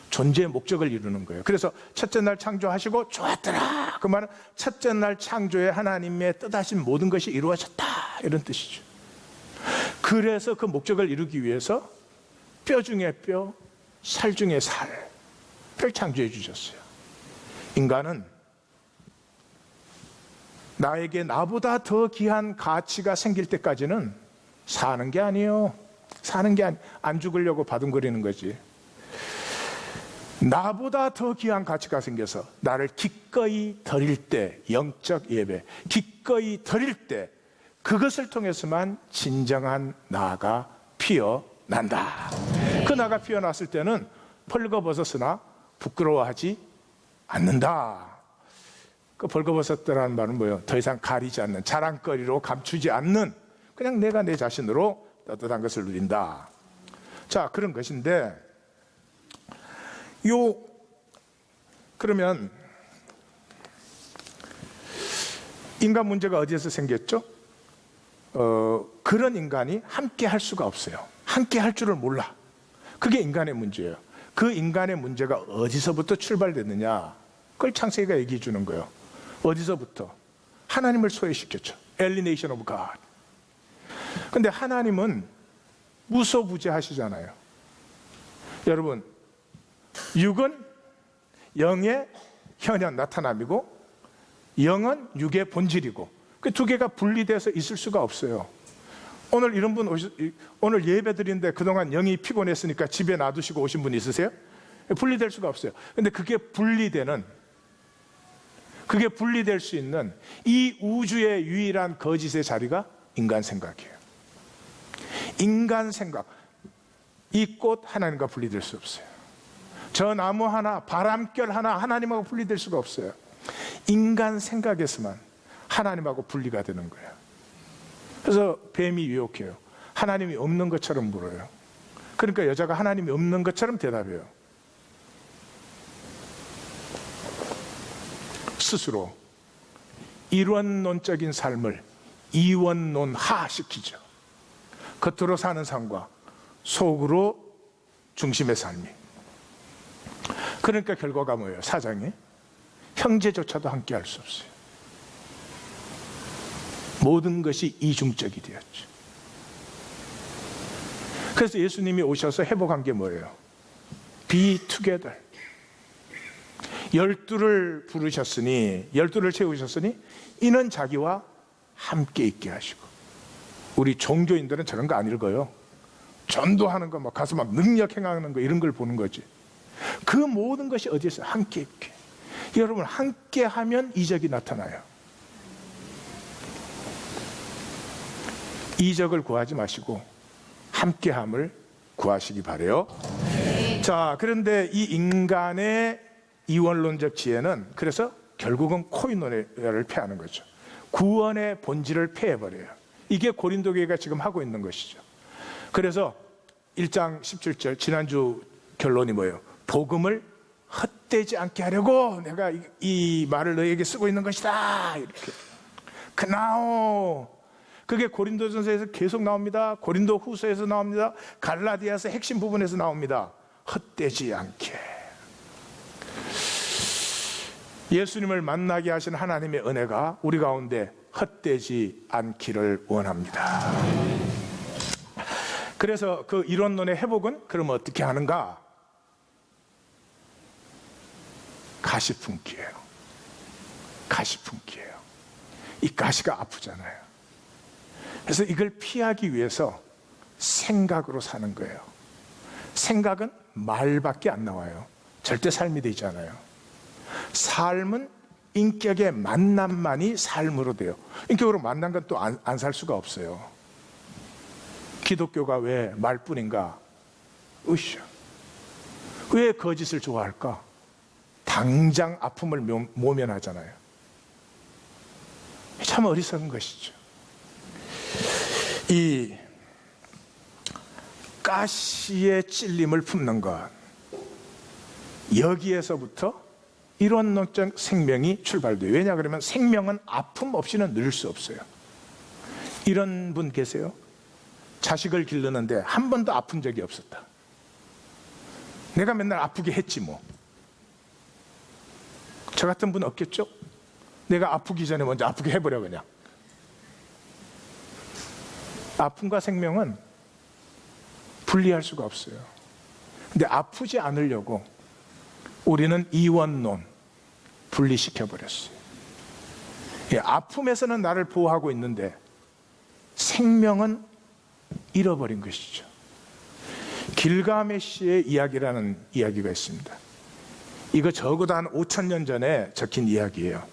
존재의 목적을 이루는 거예요. 그래서 첫째 날 창조하시고 좋았더라. 그 말은 첫째 날 창조에 하나님의 뜻하신 모든 것이 이루어졌다 이런 뜻이죠. 그래서 그 목적을 이루기 위해서 뼈 중에 뼈, 살 중에 살을 창조해 주셨어요. 인간은 나에게 나보다 더 귀한 가치가 생길 때까지는 사는 게 아니에요. 사는 게 안 죽으려고 바둥거리는 거지. 나보다 더 귀한 가치가 생겨서 나를 기꺼이 드릴 때, 영적 예배, 기꺼이 드릴 때 그것을 통해서만 진정한 나가 피어난다. 그 나가 피어났을 때는 벌거벗었으나 부끄러워하지 않는다. 그 벌거벗었다라는 말은 뭐예요? 더 이상 가리지 않는, 자랑거리로 감추지 않는, 그냥 내가 내 자신으로 떳떳한 것을 누린다. 자, 그런 것인데 그러면 인간 문제가 어디에서 생겼죠? 그런 인간이 함께 할 수가 없어요. 함께 할 줄을 몰라. 그게 인간의 문제예요. 그 인간의 문제가 어디서부터 출발됐느냐? 그걸 창세기가 얘기해 주는 거예요. 어디서부터? 하나님을 소외시켰죠. Alienation of God. 근데 하나님은 무소부재하시잖아요. 여러분, 육은 영의 현현 나타남이고 영은 육의 본질이고 그 두 개가 분리돼서 있을 수가 없어요. 오늘 이런 분 오늘 예배 드리는데 그동안 영이 피곤했으니까 집에 놔두시고 오신 분 있으세요? 분리될 수가 없어요. 근데 그게 분리될 수 있는 이 우주의 유일한 거짓의 자리가 인간 생각이에요. 인간 생각. 이 꽃 하나님과 분리될 수 없어요. 저 나무 하나, 바람결 하나 하나님하고 분리될 수가 없어요. 인간 생각에서만 하나님하고 분리가 되는 거예요. 그래서 뱀이 유혹해요. 하나님이 없는 것처럼 물어요. 그러니까 여자가 하나님이 없는 것처럼 대답해요. 스스로 일원론적인 삶을 이원론화시키죠. 겉으로 사는 삶과 속으로 중심의 삶이. 그러니까 결과가 뭐예요? 사장이 형제조차도 함께 할 수 없어요. 모든 것이 이중적이 되었죠. 그래서 예수님이 오셔서 회복한 게 뭐예요? Be together. 12를 부르셨으니, 12를 채우셨으니 이는 자기와 함께 있게 하시고. 우리 종교인들은 저런 거 안 읽어요. 전도하는 거, 막 가서 막 능력 행하는 거 이런 걸 보는 거지. 그 모든 것이 어디에서 함께 있게. 여러분, 함께 하면 이적이 나타나요. 이적을 구하지 마시고 함께함을 구하시기 바래요. 자, 그런데 이 인간의 이원론적 지혜는 그래서 결국은 코이노니아를 폐하는 거죠. 구원의 본질을 폐해버려요. 이게 고린도 교회가 지금 하고 있는 것이죠. 그래서 1장 17절 지난주 결론이 뭐예요? 복음을 헛되지 않게 하려고 내가 이 말을 너에게 쓰고 있는 것이다. 이렇게. 그나오. 그게 고린도전서에서 계속 나옵니다. 고린도 후서에서 나옵니다. 갈라디아서 핵심 부분에서 나옵니다. 헛되지 않게. 예수님을 만나게 하신 하나님의 은혜가 우리 가운데 헛되지 않기를 원합니다. 그래서 그 이론론의 회복은 그럼 어떻게 하는가? 가시품기예요. 가시품기예요. 이 가시가 아프잖아요. 그래서 이걸 피하기 위해서 생각으로 사는 거예요. 생각은 말밖에 안 나와요. 절대 삶이 되지 않아요. 삶은 인격의 만남만이 삶으로 돼요. 인격으로 만난 건 또 안 살 수가 없어요. 기독교가 왜 말뿐인가? 으쌰. 왜 거짓을 좋아할까? 당장 아픔을 모면하잖아요. 참 어리석은 것이죠. 이 가시의 찔림을 품는 것, 여기에서부터 이론론적 생명이 출발돼요. 왜냐 그러면 생명은 아픔 없이는 누릴 수 없어요. 이런 분 계세요? 자식을 기르는데 한 번도 아픈 적이 없었다. 내가 맨날 아프게 했지 뭐. 저 같은 분 없겠죠? 내가 아프기 전에 먼저 아프게 해버려 그냥. 아픔과 생명은 분리할 수가 없어요. 근데 아프지 않으려고 우리는 이원론 분리시켜버렸어요. 예, 아픔에서는 나를 보호하고 있는데 생명은 잃어버린 것이죠. 길가메시의 이야기라는 이야기가 있습니다. 이거 적어도 한 5,000년 전에 적힌 이야기예요.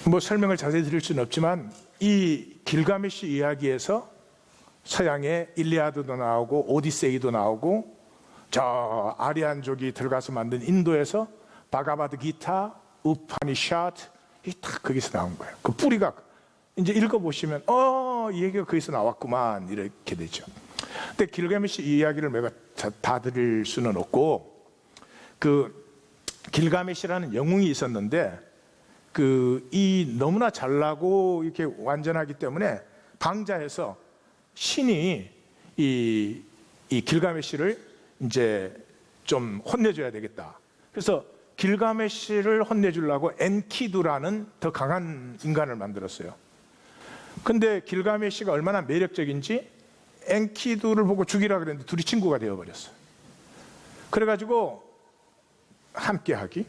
뭐 설명을 자세히 드릴 수는 없지만 이 길가메시 이야기에서 서양의 일리아드도 나오고 오디세이도 나오고 저 아리안족이 들어가서 만든 인도에서 바가바드 기타, 우파니샤트 이 딱 거기서 나온 거예요. 그 뿌리가 이제 읽어보시면 이 얘기가 거기서 나왔구만 이렇게 되죠. 근데 길가메시 이야기를 내가 다 드릴 수는 없고 그 길가메시라는 영웅이 있었는데 이 너무나 잘나고 이렇게 완전하기 때문에 방자해서 신이 이 길가메시를 이제 좀 혼내줘야 되겠다. 그래서 길가메시를 혼내주려고 엔키두라는 더 강한 인간을 만들었어요. 근데 길가메시가 얼마나 매력적인지 엔키두를 보고 죽이라 그랬는데 둘이 친구가 되어버렸어요. 그래가지고 함께하기.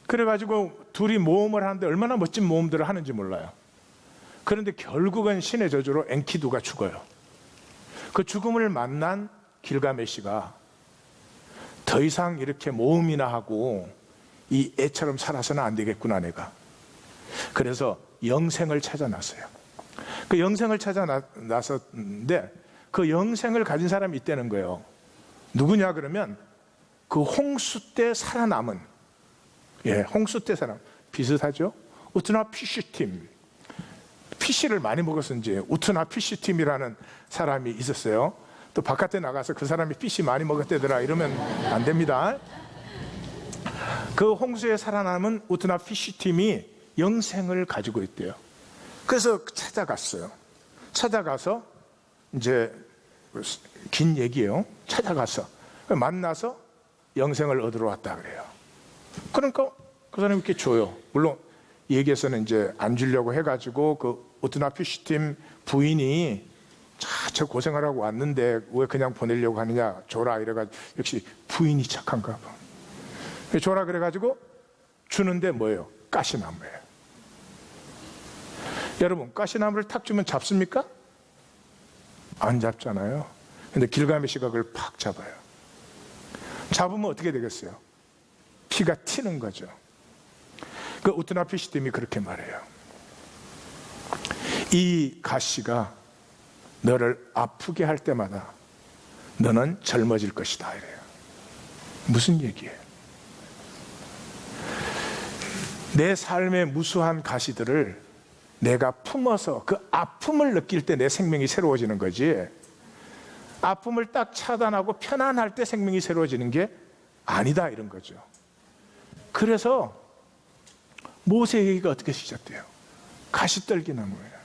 그래가지고 둘이 모험을 하는데 얼마나 멋진 모험들을 하는지 몰라요. 그런데 결국은 신의 저주로 엔키두가 죽어요. 그 죽음을 만난 길가메시가 더 이상 이렇게 모험이나 하고 이 애처럼 살아서는 안 되겠구나 내가. 그래서 영생을 찾아 나서요. 그 영생을 찾아 나섰는데 그 영생을 가진 사람이 있다는 거예요. 누구냐 그러면 그 홍수 때 살아남은, 홍수 때 사람 비슷하죠? 우트나 피쉬팀. 피쉬를 많이 먹었는지 우트나 피쉬팀이라는 사람이 있었어요. 또 바깥에 나가서 그 사람이 피쉬 많이 먹었대더라 이러면 안 됩니다. 그 홍수에 살아남은 우트나 피쉬팀이 영생을 가지고 있대요. 그래서 찾아갔어요. 찾아가서 이제 긴 얘기예요. 찾아가서 만나서 영생을 얻으러 왔다 그래요. 그러니까 그 사람이 이렇게 줘요. 물론 얘기에서는 이제 안 주려고 해가지고 그 우트나 피쉬팀 부인이 저 고생하라고 왔는데 왜 그냥 보내려고 하느냐, 줘라 이래가지고, 역시 부인이 착한가 봐. 줘라 그래가지고 주는데 뭐예요? 가시나무예요. 여러분, 가시나무를 탁 주면 잡습니까? 안 잡잖아요. 근데 길가메시가 그걸 팍 잡아요. 잡으면 어떻게 되겠어요? 피가 튀는 거죠. 그 우트나 피쉬팀이 그렇게 말해요. 이 가시가 너를 아프게 할 때마다 너는 젊어질 것이다 이래요. 무슨 얘기예요? 내 삶의 무수한 가시들을 내가 품어서 그 아픔을 느낄 때 내 생명이 새로워지는 거지, 아픔을 딱 차단하고 편안할 때 생명이 새로워지는 게 아니다 이런 거죠. 그래서 모세 얘기가 어떻게 시작돼요? 가시떨기나무예요.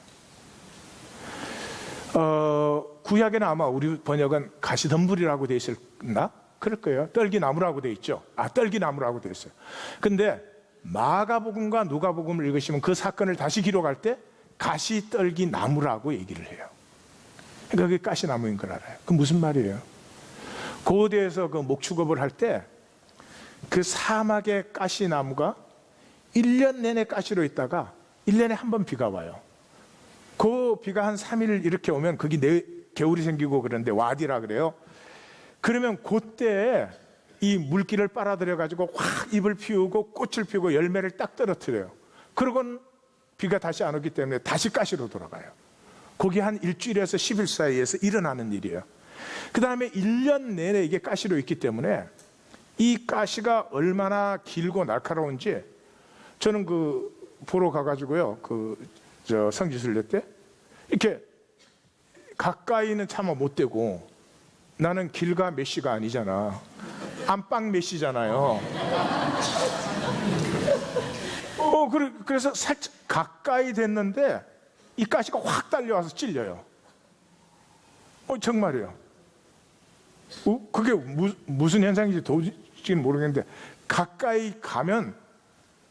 구약에는 아마 우리 번역은 가시덤불이라고 되어 있었나? 그럴 거예요. 떨기나무라고 되어 있죠. 떨기나무라고 되어 있어요. 근데 마가복음과 누가복음을 읽으시면 그 사건을 다시 기록할 때 가시떨기나무라고 얘기를 해요. 그러니까 그게 가시나무인 걸 알아요. 그 무슨 말이에요? 고대에서 그 목축업을 할 때 그 사막의 가시나무가 1년 내내 가시로 있다가 1년에 한 번 비가 와요. 그 비가 한 3일 이렇게 오면 거기 겨울이 생기고 그런데 와디라 그래요. 그러면 그때 이 물기를 빨아들여 가지고 확 잎을 피우고 꽃을 피우고 열매를 딱 떨어뜨려요. 그러고는 비가 다시 안 오기 때문에 다시 가시로 돌아가요. 거기 한 일주일에서 10일 사이에서 일어나는 일이에요. 그 다음에 1년 내내 이게 가시로 있기 때문에 이 가시가 얼마나 길고 날카로운지, 저는 그 보러 가가지고요, 성지순례 때 이렇게 가까이는 차마 못 대고, 나는 길가메시가 아니잖아. 안방 메시잖아요. 그래서 살짝 가까이 됐는데 이 가시가 확 달려와서 찔려요. 정말이에요. 그게 무슨 현상인지 도저히 모르겠는데 가까이 가면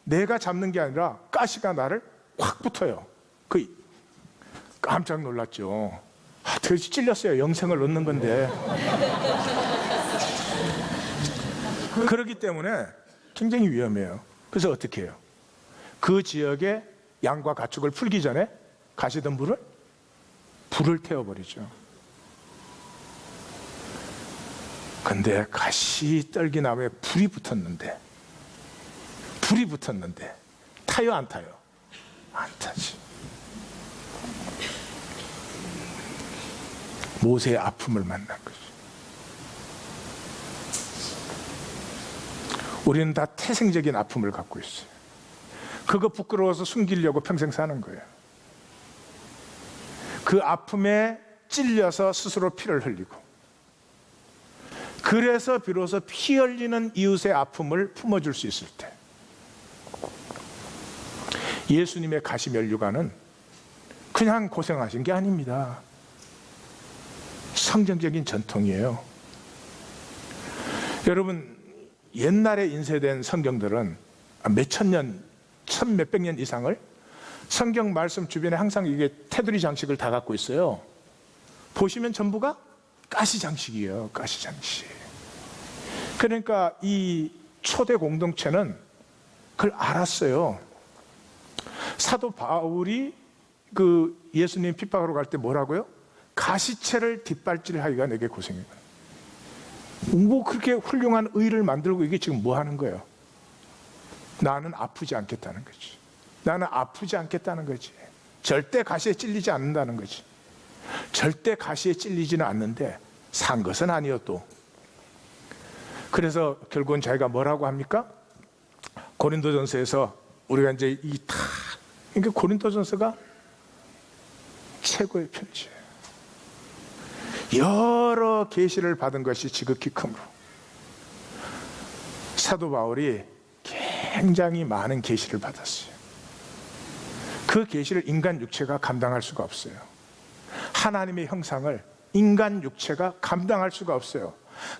내가 잡는 게 아니라 가시가 나를 확 붙어요. 깜짝 놀랐죠. 도대체 찔렸어요. 영생을 얻는 건데. 그렇기 때문에 굉장히 위험해요. 그래서 어떻게 해요? 그 지역에 양과 가축을 풀기 전에 가시던 불을 태워버리죠. 근데 가시떨기나무에 불이 붙었는데 타요 안 타요? 안 타지. 모세의 아픔을 만난 거죠. 우리는 다 태생적인 아픔을 갖고 있어요. 그거 부끄러워서 숨기려고 평생 사는 거예요. 그 아픔에 찔려서 스스로 피를 흘리고, 그래서 비로소 피 흘리는 이웃의 아픔을 품어줄 수 있을 때, 예수님의 가시면류관은 그냥 고생하신 게 아닙니다. 성경적인 전통이에요. 여러분, 옛날에 인쇄된 성경들은 몇천 년, 몇백 년 이상을 성경 말씀 주변에 항상 이게 테두리 장식을 다 갖고 있어요. 보시면 전부가 가시 장식이에요. 가시 장식. 그러니까 이 초대 공동체는 그걸 알았어요. 사도 바울이 그 예수님 핍박하러 갈 때 뭐라고요? 가시채를 뒷발질하기가 내게 고생이다. 뭐 그렇게 훌륭한 의를 만들고 이게 지금 뭐 하는 거예요? 나는 아프지 않겠다는 거지. 나는 아프지 않겠다는 거지. 절대 가시에 찔리지 않는다는 거지. 절대 가시에 찔리지는 않는데 산 것은 아니었도. 그래서 결국은 자기가 뭐라고 합니까? 고린도전서에서 우리가 이제 그러니까 고린도전서가 최고의 편지예요. 여러 계시를 받은 것이 지극히 크므로 사도 바울이 굉장히 많은 계시를 받았어요. 그 계시를 인간 육체가 감당할 수가 없어요. 하나님의 형상을 인간 육체가 감당할 수가 없어요.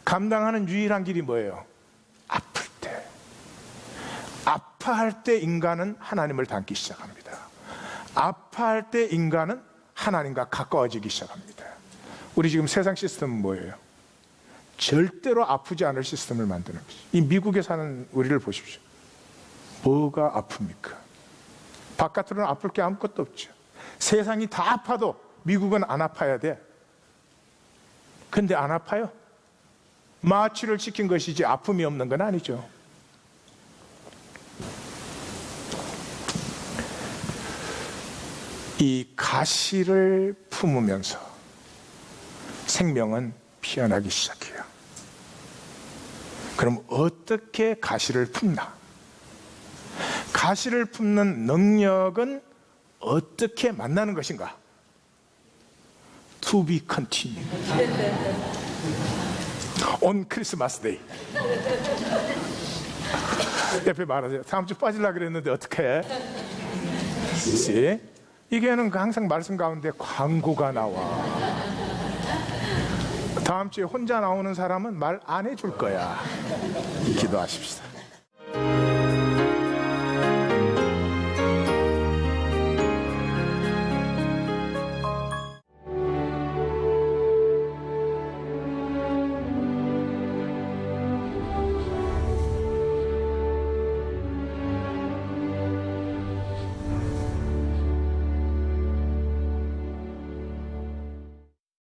감당하는 유일한 길이 뭐예요? 아플 때. 아파할 때 인간은 하나님을 닮기 시작합니다. 아파할 때 인간은 하나님과 가까워지기 시작합니다. 우리 지금 세상 시스템은 뭐예요? 절대로 아프지 않을 시스템을 만드는 거죠. 이 미국에 사는 우리를 보십시오. 뭐가 아픕니까? 바깥으로는 아플 게 아무것도 없죠. 세상이 다 아파도 미국은 안 아파야 돼. 근데 안 아파요. 마취를 시킨 것이지 아픔이 없는 건 아니죠. 이 가시를 품으면서 생명은 피어나기 시작해요. 그럼 어떻게 가시를 품나? 가시를 품는 능력은 어떻게 만나는 것인가? To be continued. On Christmas Day. 옆에 말하세요. 다음 주 빠지려고 그랬는데 어떡해? 이게는 항상 말씀 가운데 광고가 나와. 다음 주에 혼자 나오는 사람은 말 안 해줄 거야. 기도하십시다.